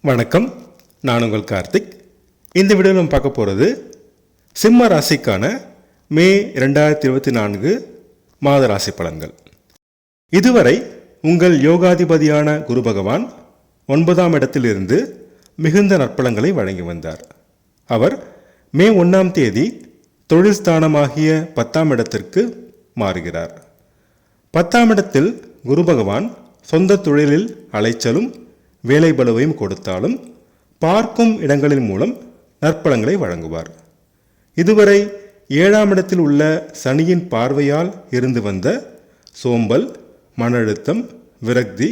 வணக்கம், நான் உங்கள் கார்த்திக். இந்த வீடியோவில் நம்ம பார்க்க போகிறது சிம்ம ராசிக்கான மே 2024 மாத ராசி பலன்கள். இதுவரை உங்கள் யோகாதிபதியான குரு பகவான் 9ஆம் இடத்திலிருந்து மிகுந்த நற்பலன்களை வழங்கி வந்தார். அவர் மே 1ஆம் தேதி தொழில் ஸ்தானமாகிய 10ஆம் இடத்திற்கு மாறுகிறார். 10ஆம் இடத்தில் குரு பகவான் சொந்த தொழிலில் அலைச்சலும் வேலை பளுவையும் கொடுத்தாலும் பார்க்கும் இடங்களின் மூலம் நற்பலன்களை வழங்குவார். இதுவரை 7ஆம் இடத்தில் உள்ள சனியின் பார்வையால் இருந்து வந்த சோம்பல், மன அழுத்தம், விரக்தி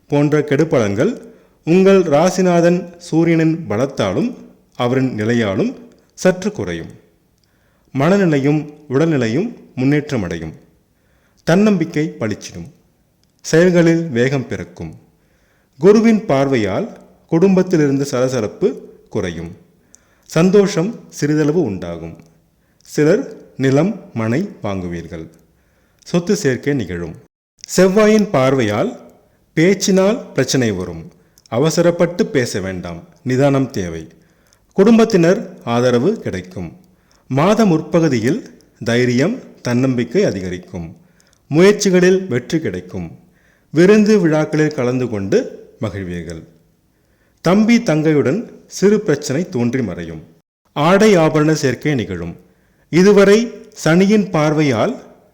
போன்ற கெடுபலன்கள் உங்கள் ராசிநாதன் சூரியனின் பலத்தாலும் அவரின் நிலையாலும் சற்று குறையும். மனநிலையும் உடல்நிலையும் முன்னேற்றமடையும். தன்னம்பிக்கை பளிச்சிடும். செயல்களில் வேகம் பிறக்கும். குருவின் பார்வையால் குடும்பத்திலிருந்து சலசலப்பு குறையும். சந்தோஷம் சிறிதளவு உண்டாகும். சிலர் நிலம், மனை வாங்குவீர்கள். சொத்து சேர்க்கை நிகழும். செவ்வாயின் பார்வையால் பேச்சினால் பிரச்சனை வரும். அவசரப்பட்டு பேச வேண்டாம், நிதானம் தேவை. குடும்பத்தினர் ஆதரவு கிடைக்கும். மாத முற்பகுதியில் தைரியம், தன்னம்பிக்கை அதிகரிக்கும். முயற்சிகளில் வெற்றி கிடைக்கும். விருந்து விழாக்களில் கலந்து கொண்டு மகிழ்வீர்கள். தம்பி தங்கையுடன் சிறு பிரச்சனை தோன்றி மறையும். ஆடை ஆபரண சேர்க்கை நிகழும். இதுவரை சனியின் பார்வையால்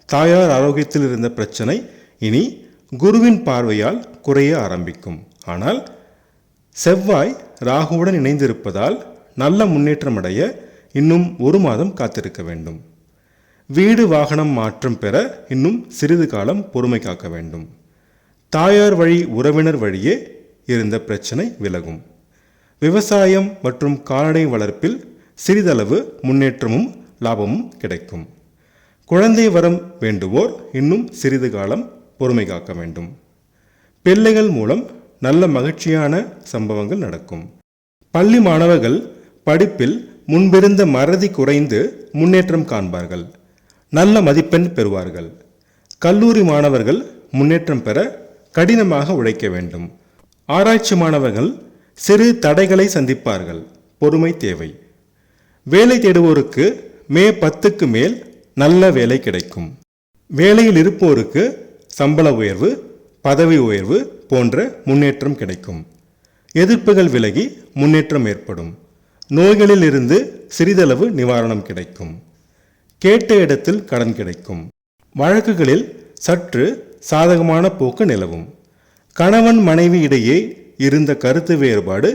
தாயார் ஆரோக்கியத்தில் இருந்த பிரச்சனை இனி குருவின் பார்வையால் குறைய ஆரம்பிக்கும். ஆனால் செவ்வாய் ராகுவுடன் இணைந்திருப்பதால் நல்ல முன்னேற்றமடைய இன்னும் 1 மாதம் காத்திருக்க வேண்டும். வீடு வாகனம் மாற்றம் பெற இன்னும் சிறிது காலம் பொறுமை காக்க வேண்டும். தாயார் வழி உறவினர் வழியே இருந்த பிரச்சனை விலகும். விவசாயம் மற்றும் கால்நடை வளர்ப்பில் சிறிதளவு முன்னேற்றமும் லாபமும் கிடைக்கும். குழந்தை வரம் வேண்டுவோர் இன்னும் சிறிது காலம் பொறுமை காக்க வேண்டும். பிள்ளைகள் மூலம் நல்ல மகிழ்ச்சியான சம்பவங்கள் நடக்கும். பள்ளி மாணவர்கள் படிப்பில் முன்பிருந்த மறதி குறைந்து முன்னேற்றம் காண்பார்கள். நல்ல மதிப்பெண் பெறுவார்கள். கல்லூரி மாணவர்கள் முன்னேற்றம் பெற கடினமாக உழைக்க வேண்டும். ஆராய்ச்சி மாணவர்கள் சிறு தடைகளை சந்திப்பார்கள். பொறுமை தேவை. வேலை தேடுவோருக்கு மே 10க்கு மேல் நல்ல வேலை கிடைக்கும். வேலையில் இருப்போருக்கு சம்பள உயர்வு, பதவி உயர்வு போன்ற முன்னேற்றம் கிடைக்கும். எதிர்ப்புகள் விலகி முன்னேற்றம் ஏற்படும். நோய்களில் இருந்து சிறிதளவு நிவாரணம் கிடைக்கும். கேட்ட இடத்தில் கடன் கிடைக்கும். வழக்குகளில் சற்று சாதகமான போக்கு நிலவும். கணவன் மனைவி இடையே இருந்த கருத்து வேறுபாடு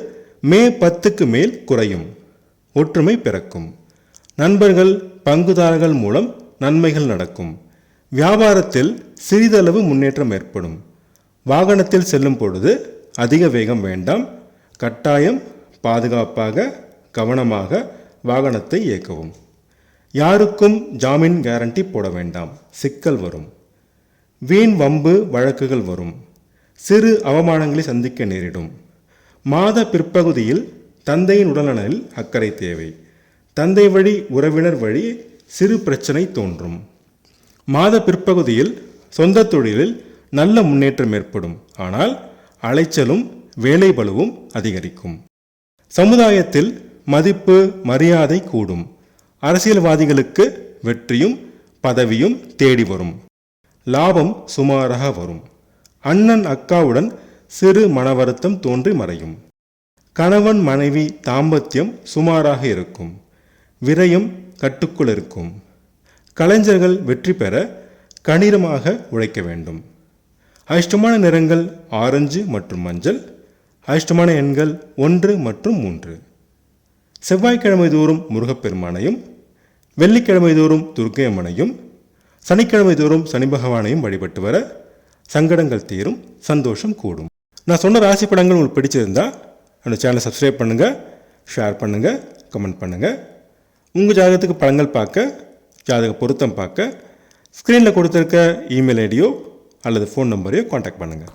மே 10க்கு மேல் குறையும். ஒற்றுமை பிறக்கும். நண்பர்கள், பங்குதாரர்கள் மூலம் நன்மைகள் நடக்கும். வியாபாரத்தில் சிறிதளவு முன்னேற்றம் ஏற்படும். வாகனத்தில் செல்லும் பொழுது அதிக வேகம் வேண்டாம். கட்டாயம் பாதுகாப்பாக கவனமாக வாகனத்தை இயக்கவும். யாருக்கும் ஜாமீன் கேரண்டி போட வேண்டாம், சிக்கல் வரும். வீண் வம்பு வழக்குகள் வரும். சிறு அவமானங்களை சந்திக்க நேரிடும். மாத பிற்பகுதியில் தந்தையின் உடல்நலனில் அக்கறை தேவை. தந்தை வழி உறவினர் வழி சிறு பிரச்சனை தோன்றும். மாத பிற்பகுதியில் சொந்த தொழிலில் நல்ல முன்னேற்றம் ஏற்படும். ஆனால் அலைச்சலும் வேலை பளுவும் அதிகரிக்கும். சமுதாயத்தில் மதிப்பு மரியாதை கூடும். அரசியல்வாதிகளுக்கு வெற்றியும் பதவியும் தேடி வரும். லாபம் சுமாராக வரும். அண்ணன் அக்காவுடன் சிறு மனவருத்தம் தோன்றி மறையும். கணவன் மனைவி தாம்பத்தியம் சுமாராக இருக்கும். விரயம் கட்டுக்குள் இருக்கும். கலைஞர்கள் வெற்றி பெற கடினமாக உழைக்க வேண்டும். அதிர்ஷ்டமான நிறங்கள் ஆரஞ்சு மற்றும் மஞ்சள். அதிர்ஷ்டமான எண்கள் 1 மற்றும் 3. செவ்வாய்க்கிழமை தோறும் முருகப்பெருமானையும், வெள்ளிக்கிழமை தோறும் துர்க்கை அம்மனையும், சனிக்கிழமை தோறும் சனி பகவானையும் வழிபட்டு வர சங்கடங்கள் தீரும், சந்தோஷம் கூடும். நான் சொன்ன ராசி படங்கள் உங்களுக்கு பிடிச்சிருந்தா அந்த சேனலை சப்ஸ்கிரைப் பண்ணுங்கள், ஷேர் பண்ணுங்கள், கமெண்ட் பண்ணுங்கள். உங்கள் ஜாதகத்துக்கு படங்கள் பார்க்க, ஜாதக பொருத்தம் பார்க்க ஸ்க்ரீனில் கொடுத்துருக்க இமெயில் ஐடியோ அல்லது ஃபோன் நம்பரையோ காண்டாக்ட் பண்ணுங்கள்.